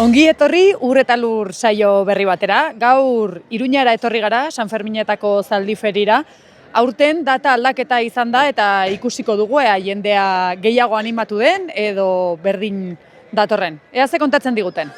Ongi etorri Ur eta Lur saio berri batera. Gaur Iruñara etorri gara, San Ferminetako zaldi ferira. Aurten data aldaketa izan da eta ikusiko dugu ea jendea gehiago animatu den edo berdin datorren. Ea ze kontatzen diguten.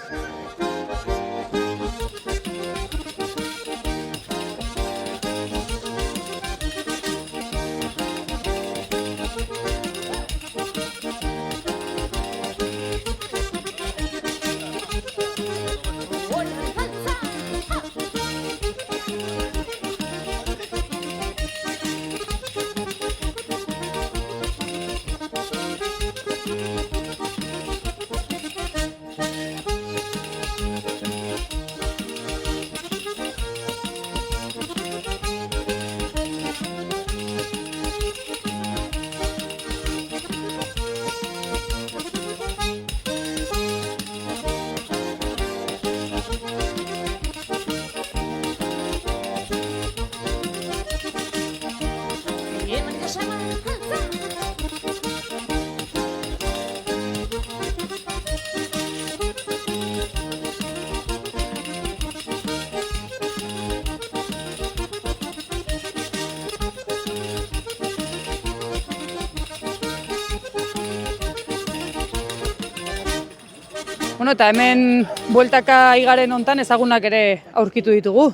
Bueno, eta hemen bueltaka igaren hontan ezagunak ere aurkitu ditugu.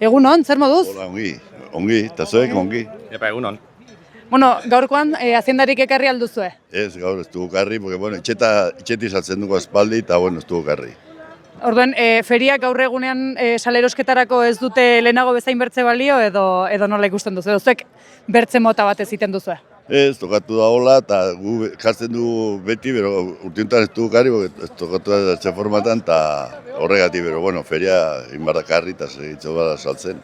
Egunon, zer moduz? Hola, ongi, eta zuek ongi. Epa, egunon. Bueno, gaurkoan haziendarik ekarri alduzue. Ez, gaur ez dugu karri, porque, bueno, itxeti saltzen dugu espaldi, eta, bueno, ez dugu karri. Orduen, feriak gaur egunean salerosketarako ez dute lehenago bezain bertze balio edo nola ikusten duzu? Edo zuek bertze mota bat ez egiten duzue? Ez, tokatu da hola, eta gu jartzen dugu beti, bero urtiuntan ez dugu karri, ez tokatu da ze formatan, eta horregatik, bero, bueno, feria inbarra karri, eta segitzen bada saltzen.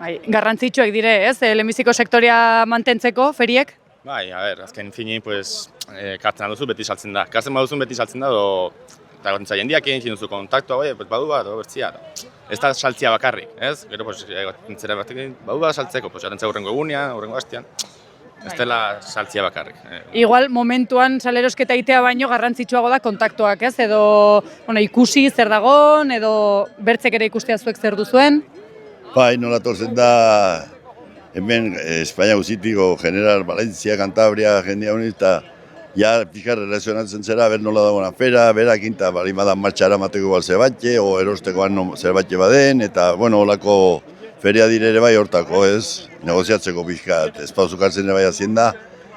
Bai, garrantzitsuak dire, ez? Lehenbiziko sektorea mantentzeko feriek? Bai, a ber, azken fini, pues, kartzen alduzu beti saltzen da. Kartzen baduzun beti saltzen da, eta gontza jendiak egin duzu kontaktua, pues, badu bat, bertzia. Ez da saltzia bakarrik, ez? Gero, pues, entzera batekin, badu bat saltzeko, pues, jarentza hurrengo egunean, hurrengo hastian. Ez dela saltzia bakarrik. Igual momentuan salerosketa itea baino garrantzitsuago da kontaktuak, ez? Edo ikusi zer dagon, edo bertzek ere ikustea zuek zer duzuen? Bai, nola torzen da, hemen Espainia guzitiko, General, Valencia, Cantabria, jendea honi, eta ja pixka relazionatzen zera, ber nola dagoen afera, berakin, eta bali madan martxara mateko bal zebatxe, o erostekoan zebatxe baden, eta, bueno, holako feria dire ere bai hortako, ez? Negoziatzeko pixkat, ez pauzukartzen ere bai hazienda,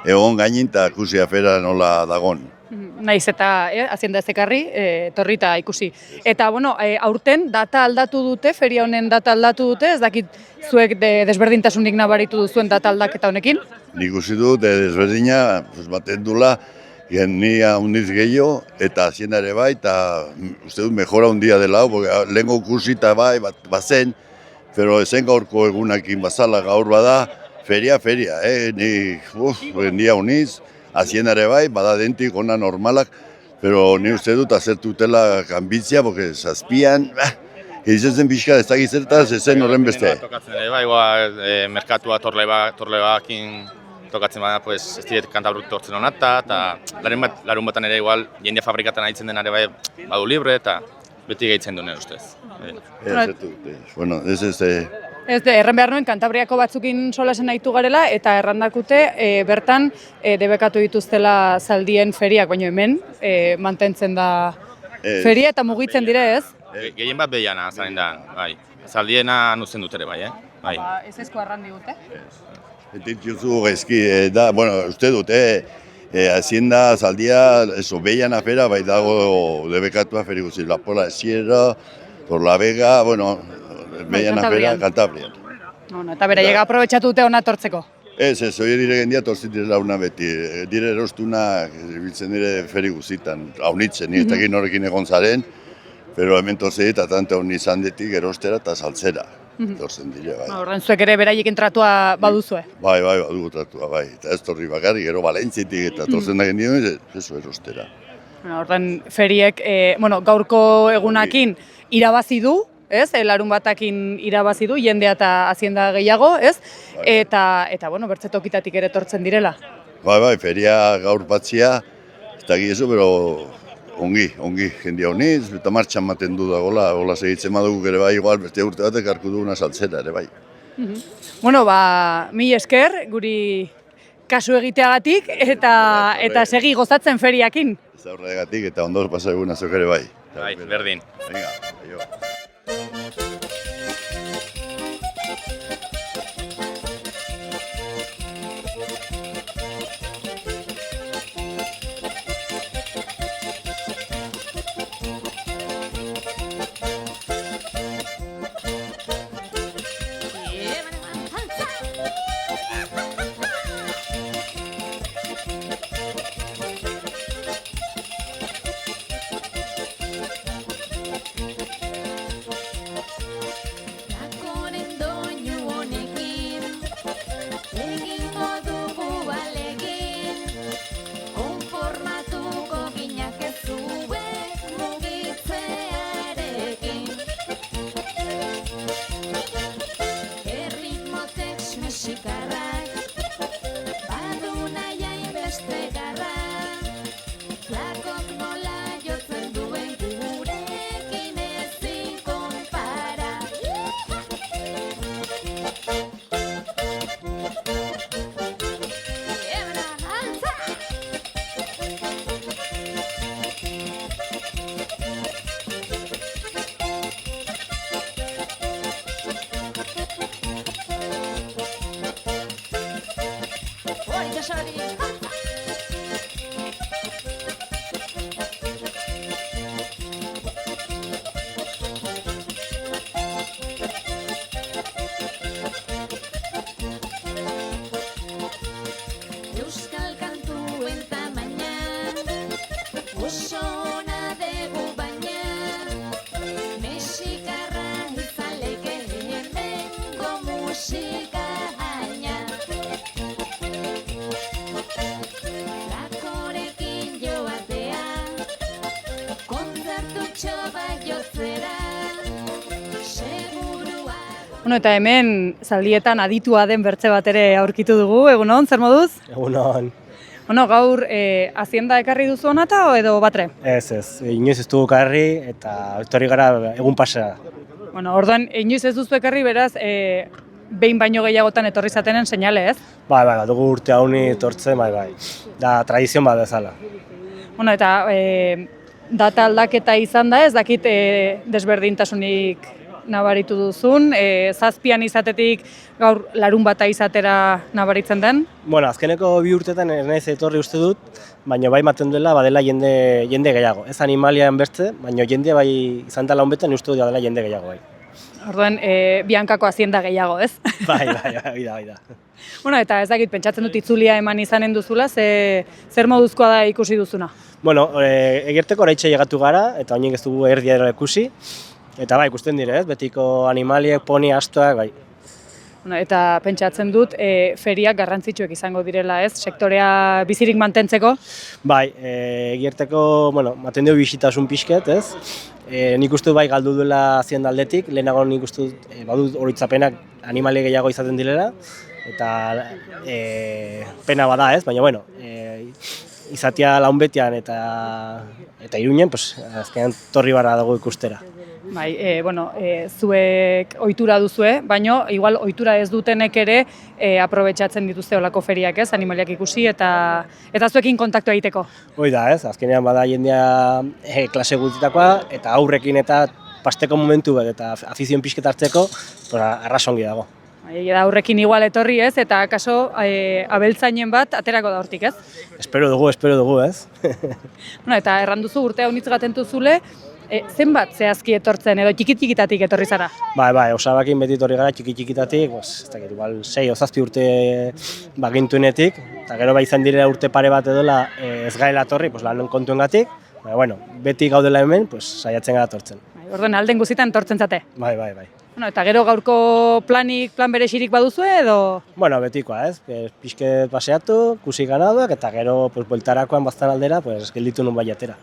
egon gainin eta ikusi afera nola dagon. Naiz eta hazienda ez ekarri, torrita ikusi. Eta, bueno, aurten data aldatu dute, feria honen data aldatu dute, ez dakit zuek desberdintasunik nabaritu duzuen data aldaketa honekin? Nik ikusi dut, desberdina, baten dula, ni handiz gehiago, eta hazienda ere bai, eta uste dut mejora handia dela, lehenko ikusi eta bai, bazen, pero ezen gaurko egunakin bazala gaur bada, feria, ni honiz, haziendare bai, bada dentik ona normalak, pero ni uste dut azertutela kanbitzia, porque zazpian, izatzen pixka ez dakiz zertaz, ezen horren beste. Tokatzen ere bai, merkatua torlebakin tokatzen bada, pues, ez diret kantabruk tortzen honata, eta larun batan ere igual, jendea fabrikatan aitzen den ere bai, badu libre, eta beti gehitzen duen ustez. Bueno, Ez erran behar nuen, Kantabriako batzukin solasen nahitu garela, eta errandakute bertan debekatu dituztela zaldien feriak, baina hemen mantentzen da feria eta mugitzen dire, ez? Gehien bat behiana, zaren da, bai. Zaldiena nuzen dut ere, bai, bai. Ez ezko arrandi dute? Entitzuzu gezki, da, bueno, uste dut, hazienda, zaldia, behian afera, bai dago debekatua feri guzti, La Pola, Sierra, Torlavega, bueno, behian afera, Cantabria. Bueno, eta bera, llega aprobetxatu dute hona tortzeko? Ez, hori dire gendia tortzit direla una beti, dire erostuna, biltzen dire feri guztitan, haunitzen, ez dakit norekin egon zaren, pero hemen tortzit eta tante honi izan detik erostera eta saltzera. Torzen dire, bai. Horren zuek ere beraiekin tratua baduzue? Bai, badugu tratua, bai. Eta ez torri bakarrik, gero Valentzitik eta torzen da gendio, ez erostera. Horren feriek, gaurko egunakin irabazi du, ez? Larun batakin irabazi du, jendea eta hazienda gehiago, ez? Eta bertze tokitatik ere etortzen direla. Bai, feria gaur batzia, ez da giezu, pero ongi jendia honiz, eta martxan maten du da gola segitzen badugu ere bai, igual beste urte batek harku duguna saltzera ere bai. Bueno, mil esker guri kasu egiteagatik eta segi gozatzen feriakin. Ez aurregatik eta ondo pasa eguna zuk ere bai. Bai, berdin. Venga, aio. Bueno, eta hemen zaldietan aditua den bertze bat ere aurkitu dugu, egunon, zer moduz? Egunon. Bueno, gaur hazienda ekarri duzu honata edo batre? Ez, inoiz ez dugu ekarri eta etorri gara egun pasea. Bueno, orduan, inoiz ez duzu ekarri beraz, behin baino gehiagotan etorri zatenen seinale, ez? Bai, dugu urte hauni etortzen, bai. Da, tradizion bat bezala. Bueno, eta data aldaketa izan da, ez dakit desberdintasunik nabaritu duzun, zazpian izatetik gaur larun bata izatera nabaritzen den? Bueno, azkeneko 2 urtetan ez naiz etorri uste dut, baina bai maten duela badela jende gehiago. Ez animalian bertze, baina jende bai izan dela honbetan uste dut badela jende gehiago bai. Orduan, Biankako hazienda gehiago, ez? Bai, da. Bueno, eta ez dakit, pentsatzen dut itzulia eman izanen duzula, zer moduzkoa da ikusi duzuna? Bueno, egerteko oraitxe llegatu gara, eta oinek ez dugu erdia ero ikusi. Eta bai, ikusten dire, ez? Betiko animaliek, poni, astoak, bai. Bueno, eta pentsatzen dut, feriak garrantzitsuek izango direla, ez? Sektorea bizirik mantentzeko? Bai, egerteko, maten dugu bisitasun pixket, ez? Nik uste bai galdu duela hazienda aldetik, lehenago nik uste badut oroitzapenak animali gehiago izaten direla, eta pena bada, ez? Baina, izatea launbetian eta Iruñen, azkenean torri barra dago ikustera. Bai, zuek ohitura duzue, baina igual ohitura ez dutenek ere aprobetxatzen dituzte olako feriak, ez, animaliak ikusi eta zuekin kontaktua egiteko. Hoi da, ez, azkenean bada jendea klase guztitakoa eta aurrekin eta pasteko momentu bat eta afizion pixket hartzeko, arrasongi dago. Aurrekin igual etorri, ez, eta kaso abeltzainen bat aterako da hortik, ez? Espero dugu, ez? Eta erranduzu urte honitz gatentu zule, zenbat zehazki etortzen edo txiki-txikitatik etorri zara? Bai, osabakin beti etorri gara txiki-txikitatik, ez dakit, igual 6 o 7 urte bagintuenetik, eta gero izan direla urte pare bat edola ez gaela etorri, lan kontuengatik, baina, beti gaudela hemen, saiatzen gara etortzen. Orduan, alden guzitan etortzen zate? Bai. Eta gero gaurko plan berexirik baduzue edo? Betikoa, ez, pixket paseatu, kusi ganaduak, eta gero bueltarakoan baztan aldera, gelditu nun bai atera.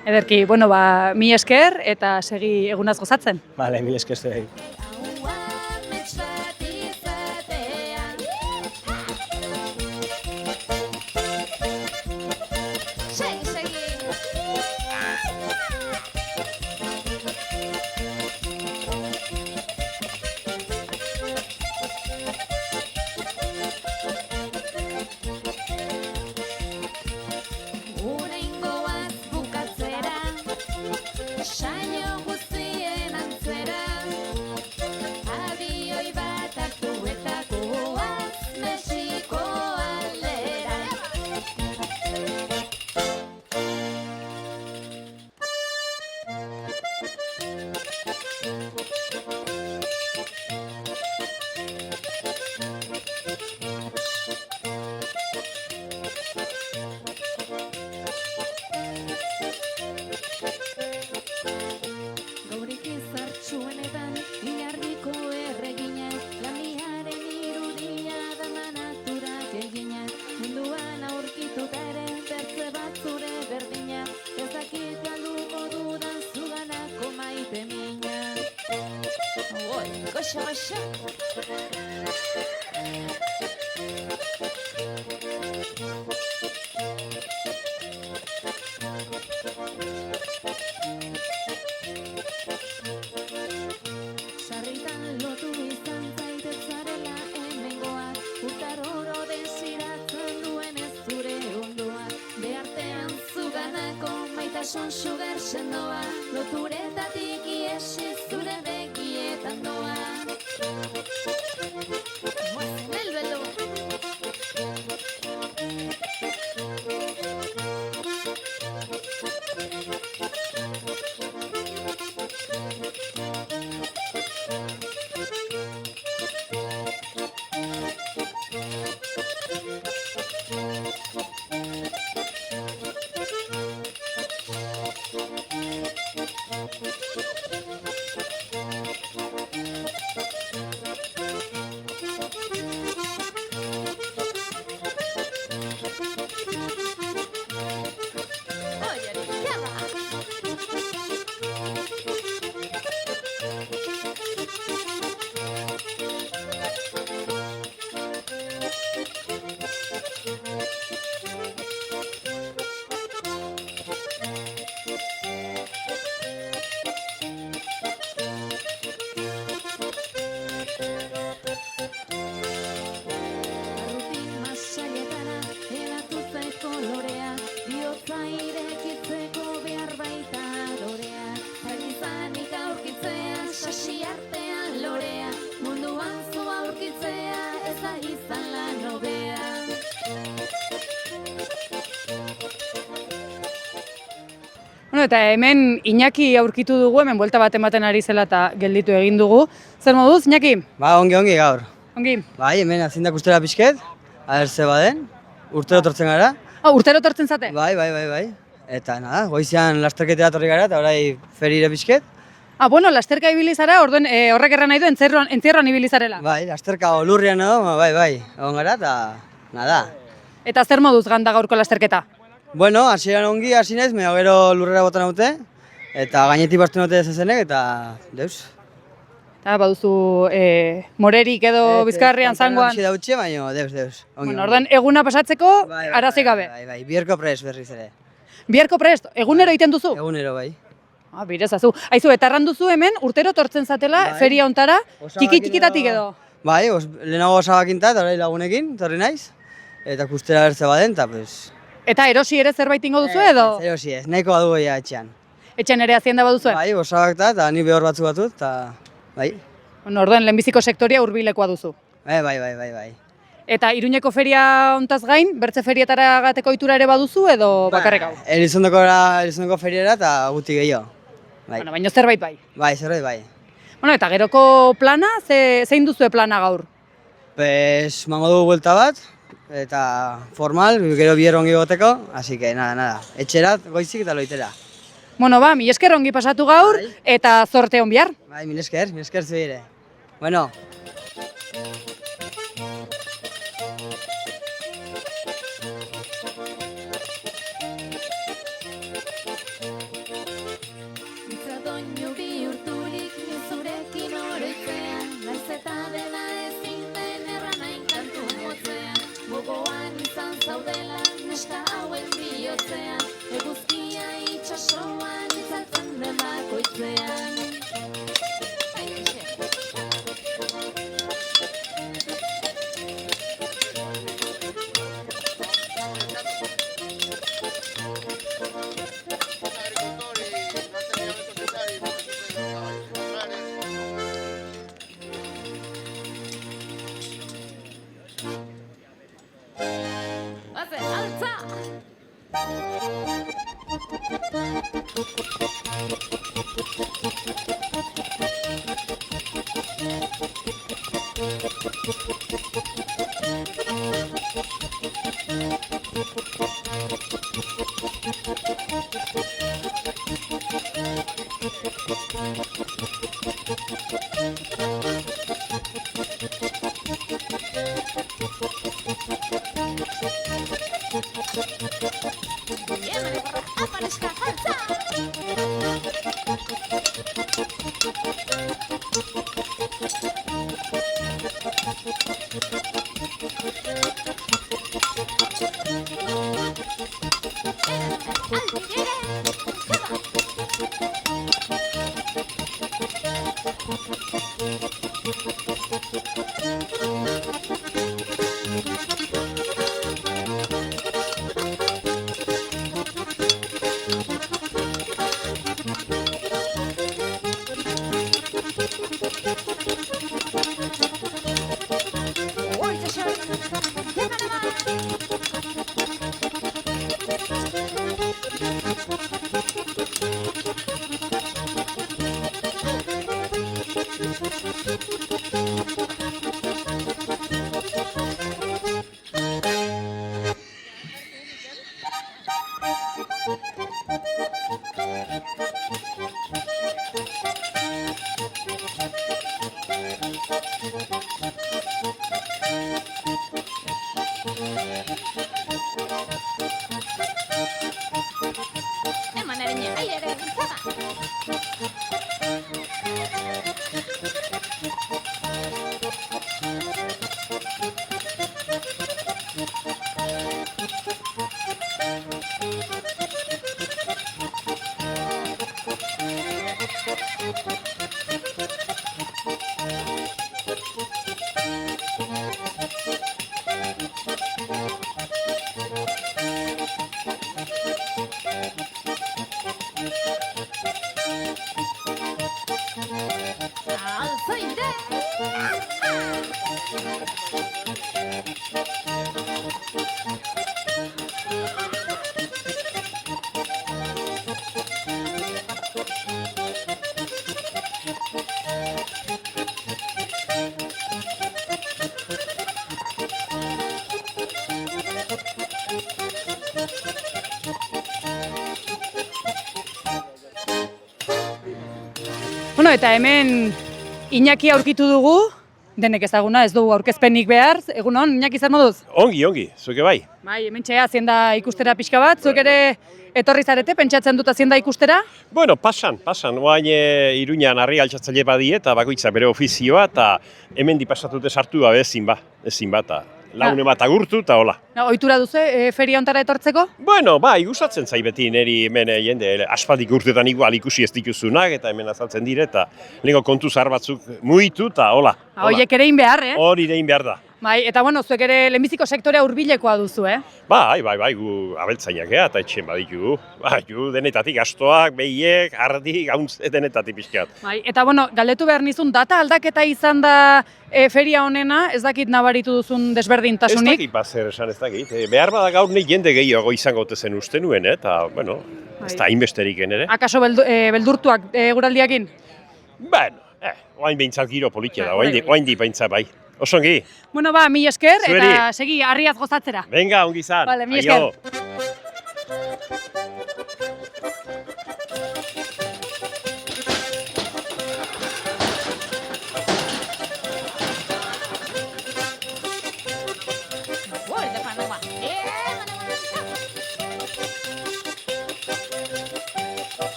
Ederki, mil esker eta segi egunaz gozatzen. Bale, mil esker zuei. goxo. Sarritan lotu izan zaitet zarela hemengoa, urtaroro desiratzen duen ez zure ondoa, behartean zuganako maitasun sugar sendoa, loturetatik iesi zure begietan doa. El velo. Bueno, eta hemen Iñaki aurkitu dugu, hemen buelta bat ematen ari zela eta gelditu egin dugu. Zer moduz, Iñaki? Ba, ongi gaur. Ongi? Bai, hemen azindak ustera pixket, ahertze baden, urtero tortzen gara. Urtero tortzen zate? Bai. Eta nada, goizean lasterketera torri gara eta orai ferire pixket. Bueno, lasterka ibili zara, orduen horrek erran nahi du entzierroan ibili zarela. Bai, lasterka lurrian edo, bai, egon gara eta nada. Eta zer moduz ganda gaurko lasterketa? Bueno, hasieran ongi hasi naiz, baina gero lurrera bota naute, eta gainetik bastu naute zezenek, eta deus. Eta baduzu morerik edo bizkarrian zangoan. Hasi dautxe, baina deus. Bueno, orduen eguna pasatzeko, arazik gabe. Bai, biherko prest berriz ere. Biherko prest, egunero egiten duzu? Egunero, bai. Birezazu. Aizu, eta erran duzu hemen urtero tortzen zatela feria hontara, txiki-txikitatik edo? Bai, lehenago osabakinta eta orai lagunekin, torri naiz, eta kustera bertze baden, eta pues... Eta erosi ere zerbait ingo duzu edo? Erosi ez, nahiko badugu ja etxean. Etxean ere hazienda baduzu? Bai, osabakta eta ni behor batzu batut, eta bai. Orduen, lehenbiziko sektoria hurbilekoa duzu? Bai. Eta Iruñeko feria hontaz gain, bertze feriatara gateko ohitura ere baduzu edo bakarrik hau? Elizondoko feriara eta guti gehiago. Bai. Baina zerbait bai? Bai, zerbait bai. Eta geroko plana, zein duzue plana gaur? Mango dugu buelta bat, eta formal, gero biher ongi goteko, así que nada, etxerat, goizik eta loitera. Mil esker ongi pasatu gaur, eta zorte hon bihar. Bai, mil esker zuire. Bueno. Doinu bihurturik nizurekin oroitzean, naiz eta dela ezin den erranain kantu motzean, gogoan izan zaudela neska hauen bihotzean, eguzkia itxasoan itzaltzen den bakoitzean. Aparezca, Eman erine, aire, zaba. Alzoide! Bueno, eta hemen Iñaki aurkitu dugu, denek ezaguna, ez dugu aurkezpenik behar. Egunon, Iñaki, zer moduz? Ongi, zuke bai. Bai, hemen txea, hazienda ikustera pixka bat, zuek ere etorri zarete, pentsatzen dut hazienda ikustera? Bueno, pasan, oain Iruñan harri altxatzaile badie eta bakoitza bere ofizioa eta hemen pasatute sartu gabe ezin ba, eta laune bat agurtu eta hola. Ohitura duzu, feria hontara etortzeko? Bueno, bai, gustatzen zai beti niri hemen jende aspaldik urtetan igual ikusi ez dituzunak eta hemen azaltzen dire eta lehenko kontu zahar batzuk mugitu eta hola. Horiek ere behar, Hori egin behar da. Bai, eta bueno, zuek ere lehenbiziko sektorea hurbilekoa duzu, Bai, gu abeltzainak eta etxen baditu. Bai, denetatik astoak, behiek, ardi, gauntz denetatik pixkat. Bai, eta bueno, galdetu behar nizun, data aldaketa izan da feria honena, ez dakit nabaritu duzun desberdintasunik? Ez dakit bazer esan, ez dakit. Behar bada gaur nahi jende gehiago izango zen uste nuen, eta, bueno, ez da hainbesterik ere. Akaso beldurtuak guraldiakin? Bueno, oain behintzat giro politia da, oain di behintzat bai. Osongi. Bueno, ba, mil esker, Zueri. eta segi harriaz gozatzera. Venga, ongi zan. Vale, mil esker.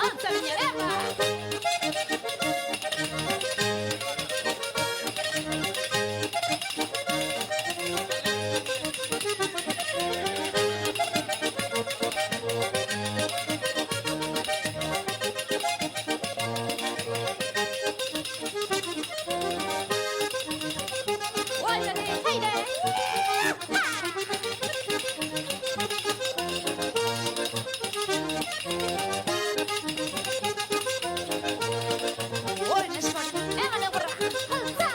Antza Viñarema. Guárdate, aire. Oren eskori, eman egurra. Altza.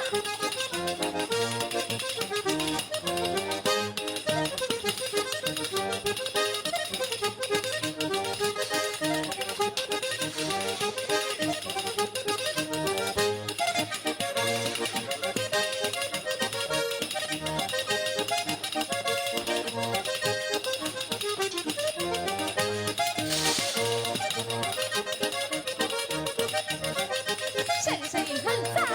Segi, segi, altza.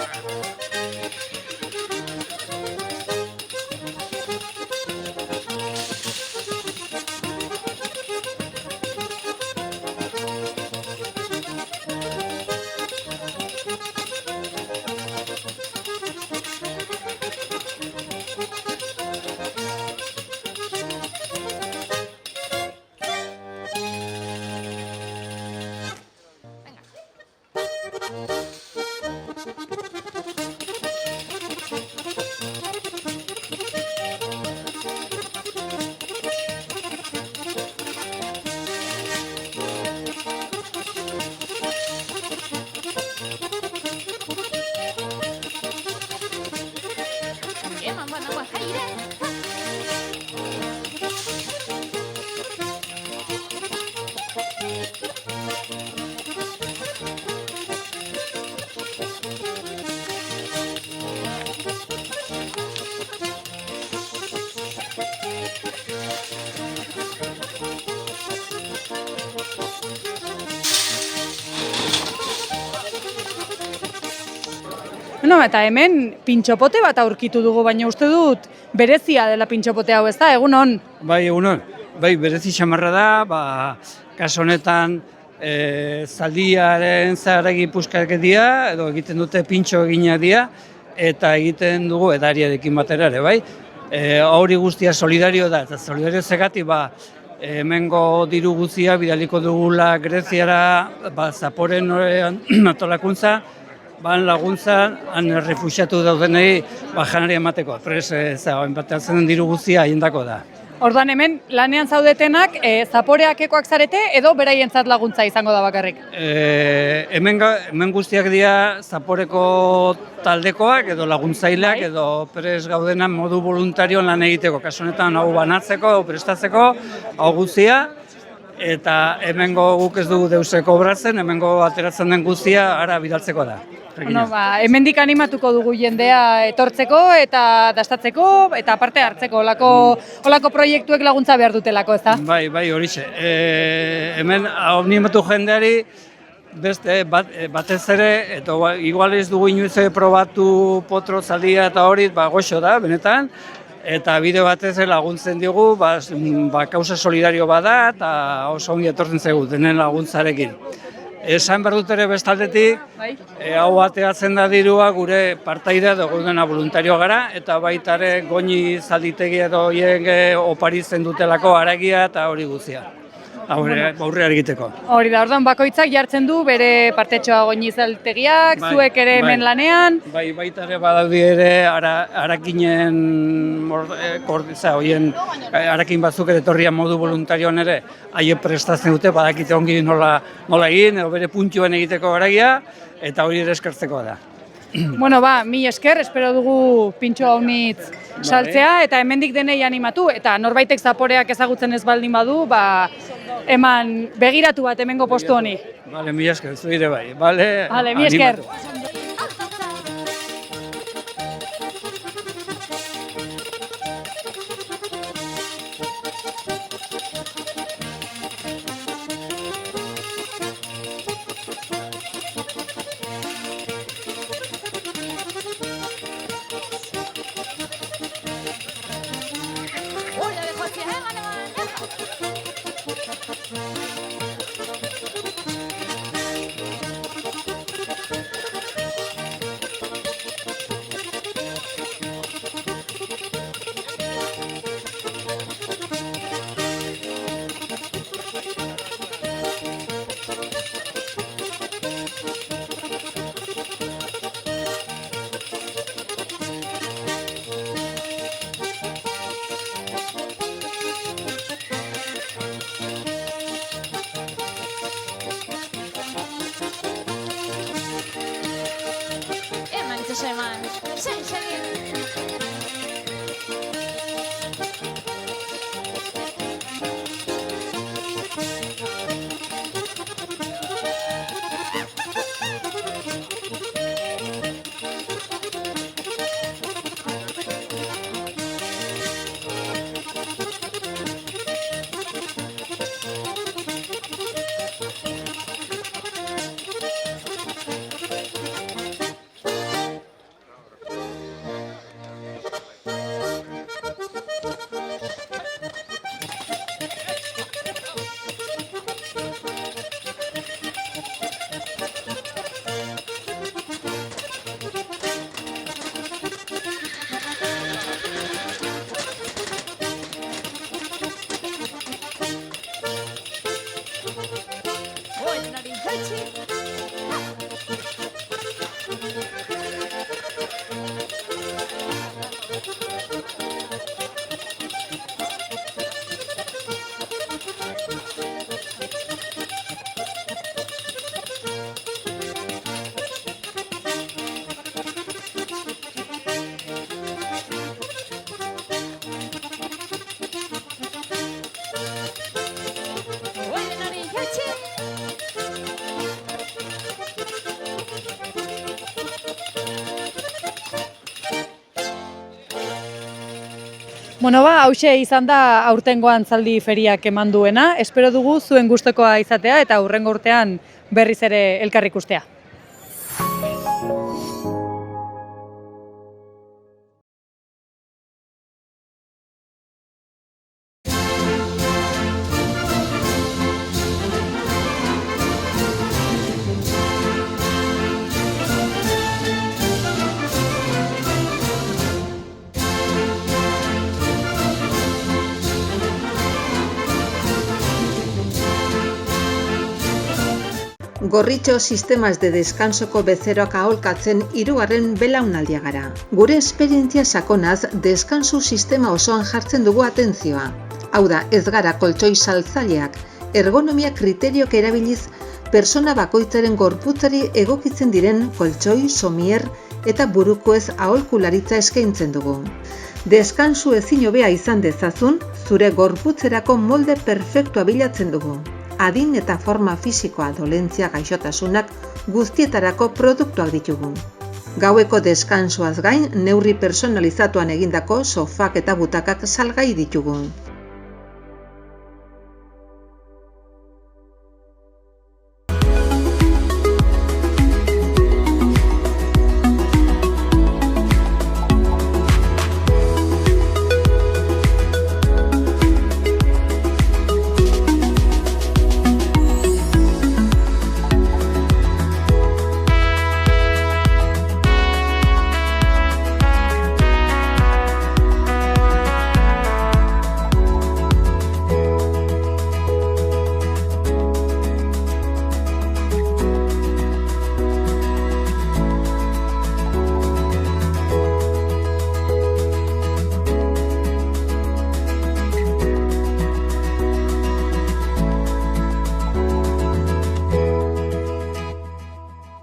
Eman banagoa, aire. Bueno, eta hemen pintxopote bat aurkitu dugu, baina uste dut berezia dela pintxopote hau, ez da, egunon? Bai, egunon. Bai, berezi xamarra da, kasu honetan zaldiaren zaharregi puskaketia, edo egiten dute pintxo eginak dira, eta egiten dugu edariarekin batera ere, bai. Hori guztia solidario da, eta solidario zegati, hemengo diru guztia bidaliko dugula Greziara, Zaporen antolakuntza, laguntza, han refuxiatu daudenei janari emateko. Prez, enpateatzen den diru guztia haiendako da. Orduan hemen lanean zaudetenak zaporeakekoak zarete edo beraientzat laguntza izango da bakarrik? Hemen guztiak dira Zaporeko taldekoak edo laguntzaileak edo prest gaudena modu voluntarioan lan egiteko. Kasu honetan hau banatzeko, prestatzeko, hau guztia. Eta hemengo guk ez dugu deuse kobratzen, hemengo ateratzen den guztia ara bidaltzeko da. Bueno, hemendik animatuko dugu jendea etortzeko eta dastatzeko eta parte hartzeko olako proiektuek laguntza behar dutelako, ez da? Bai, horixe. Hemen animatu jendeari beste batez ere, eta igual ez dugu inoiz probatu potro zaldia eta hori, goxo da, benetan. Eta bideo batez laguntzen digu, kausa solidario bada eta oso ongi etortzen zaigu denen laguntzarekin. Esan behar dut ere bestaldetik, hau ateratzen da dirua gure partaidea dugu dena voluntarioa gara, eta baita ere goini zalditegi edo oparitzen dutelako haragia eta hori guztia. Aurrera egiteko. Hori da, orduan bakoitzak jartzen du bere partetxoa goinizaltegiak, zuek ere hemen lanean. Baita ere badaudi ere harakinen, harakin batzuk ere etorrian modu voluntarioan ere, haie prestatzen dute, badakite ongi nola egin, edo bere puntioan egiteko haragia, eta hori ere eskertzeko da. Bueno, mil esker, espero dugu pintxo haunitz saltzea, eta hemendik denei animatu, eta norbaitek zaporeak ezagutzen ez baldin badu, eman begiratu bat hemengo postu honi. Bale, mil esker, zu ere bai. Bale, mil esker. pausa eman. Segi. Bueno, hauxe izan da aurtengoan zaldi feriak eman duena. Espero dugu zuen gustokoa izatea eta hurrengo urtean berriz ere elkar ikustea. Gorritxo sistemas de descansoko bezeroak aholkatzen 3. belaunaldia gara. Gure esperientzia sakonaz, deskansu sistema osoan jartzen dugu atentzioa. Hau da, ez gara koltxoi saltzaileak, ergonomia kriteriok erabiliz, persona bakoitzaren gorputzari egokitzen diren koltxoi, somier eta burukoez aholkularitza eskaintzen dugu. Deskansu ezin hobea izan dezazun, zure gorputzerako molde perfektua bilatzen dugu. Adin eta forma fisikoa dolentzia gaixotasunak guztietarako produktuak ditugu. Gaueko deskansuaz gain, neurri personalizatuan egindako sofak eta butakak salgai ditugu.